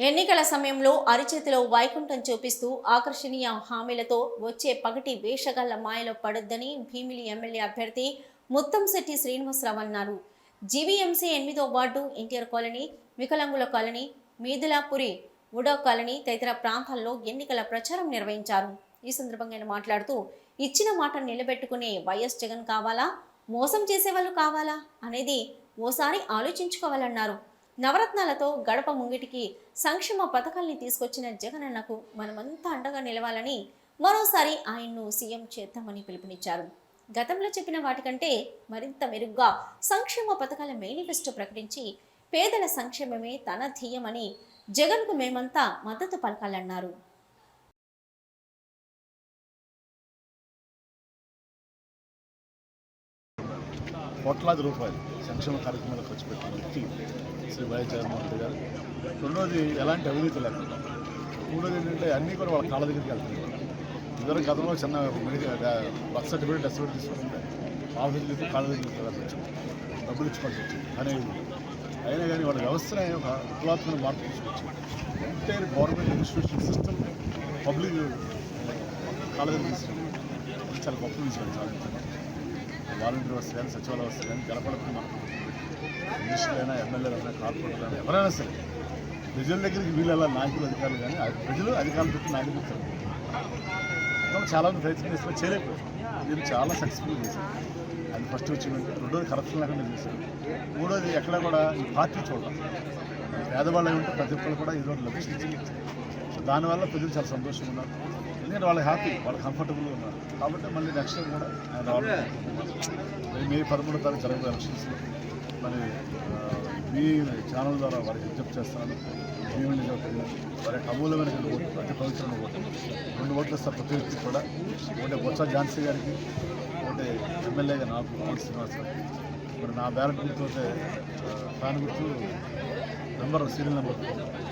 ఎన్నికల సమయంలో అరిచేతిలో వైకుంఠం చూపిస్తూ ఆకర్షణీయ హామీలతో వచ్చే పగటి వేషగాళ్ల మాయలో పడొద్దని భీమిలి ఎమ్మెల్యే అభ్యర్థి ముత్తంశెట్టి శ్రీనివాసరావు అన్నారు. జీవీఎంసీ 8వ వార్డు ఎన్టీఆర్ కాలనీ, వికలాంగుల కాలనీ, మీదులాపురి ఉడా కాలనీ తదితర ప్రాంతాల్లో ఎన్నికల ప్రచారం నిర్వహించారు. ఈ సందర్భంగా ఆయన మాట్లాడుతూ ఇచ్చిన మాట నిలబెట్టుకునే వైఎస్ జగన్ కావాలా, మోసం చేసేవాళ్ళు కావాలా అనేది ఓసారి ఆలోచించుకోవాలన్నారు. నవరత్నాలతో గడప ముంగిటికి సంక్షేమ పథకాల్ని తీసుకొచ్చిన జగనన్నకు మనమంతా అండగా నిలవాలని మరోసారి ఆయన్ను సీఎం చేద్దామని పిలుపునిచ్చారు. గతంలో చెప్పిన వాటికంటే మరింత మెరుగ్గా సంక్షేమ పథకాల మేనిఫెస్టో ప్రకటించి పేదల సంక్షేమమే తన ధ్యేయమని జగన్కు మేమంతా మద్దతు పలకాలన్నారు. కోట్లాది రూపాయలు సంక్షేమ కార్యక్రమాలు ఖర్చు పెట్టిన వ్యక్తి శ్రీ వైఎస్ జగన్మోహన్ రెడ్డి గారు. రెండోది ఎలాంటి అవినీతి లేకుండా. మూడోది ఏంటంటే అన్నీ కూడా వాళ్ళ కాళ్ళ దగ్గరికి వెళ్తున్నాయి. ఇద్దరు గతంలో చిన్న బర్త్ సర్టిఫికేట్ డెత్ సర్టిఫికేట్ తీసుకుంటే ఆఫీసులు అయితే కాళ్ళ దగ్గరికి వెళ్ళచ్చు, డబ్బులు ఇచ్చుకోవాల్సి వచ్చింది అనేది. అయినా కానీ వాళ్ళ వ్యవస్థను ఒక విప్లవాత్మక మార్పు తీసుకొచ్చి entire government institution system public కాళ్ళ దగ్గర తీసుకుంది. చాలా గొప్ప విషయం సాధించాలి. వాలంటీర్ వ్యవస్థ కానీ సచివాలయ వ్యవస్థ కానీ గెలపడకుండా మనకు మినిస్టర్లైనా ఎమ్మెల్యేలైనా కార్పొరేటర్లైనా ఎవరైనా సరే ప్రజల దగ్గరికి వీళ్ళ నాయకులు అధికారులు కానీ ప్రజలు అధికారులు పెట్టి నాయకులు చాలా ప్రయత్నం చేస్తే చేయలేకపోయారు. నేను చాలా సక్సెస్ఫుల్ చేశాను. అది ఫస్ట్ వచ్చిందంటే. రెండోది కరప్షన్ లేకుండా చేశాను. మూడోది ఎక్కడ కూడా ఈ పార్టీ చూడాలి. పేదవాళ్ళు ఉంటే ప్రతి ఒక్కరు కూడా ఈరోజు లభించింది. సో దానివల్ల ప్రజలు చాలా సంతోషంగా ఉన్నారు. ఎందుకంటే వాళ్ళు హ్యాపీ, వాళ్ళు కంఫర్టబుల్గా ఉన్నారు. కాబట్టి మళ్ళీ నెక్స్ట్ టైం కూడా ఆయన రావడం మే 13వ తారీఖు జరగబోయే ఎలక్షన్స్లో మరి మీ ఛానల్ ద్వారా వారికి విజ్ఞప్తి చేస్తున్నాను. భీమిలి వారి యొక్క అమూల్యమైన ఓటు, అతి పవిత్రమైన ఓటు, 2 ఓట్లు ఇస్తారు ప్రతి వ్యక్తి కూడా. ఒకటి బొత్స ఝాన్సీ గారికి, ఒకటి ఎమ్మెల్యేగా నాకు పవన్ శ్రీనివాస్ గారికి. మరి నా బ్యాలెట్ గుర్తు అయితే ఫ్యాన్ గుర్తు సీరియల్ నెంబర్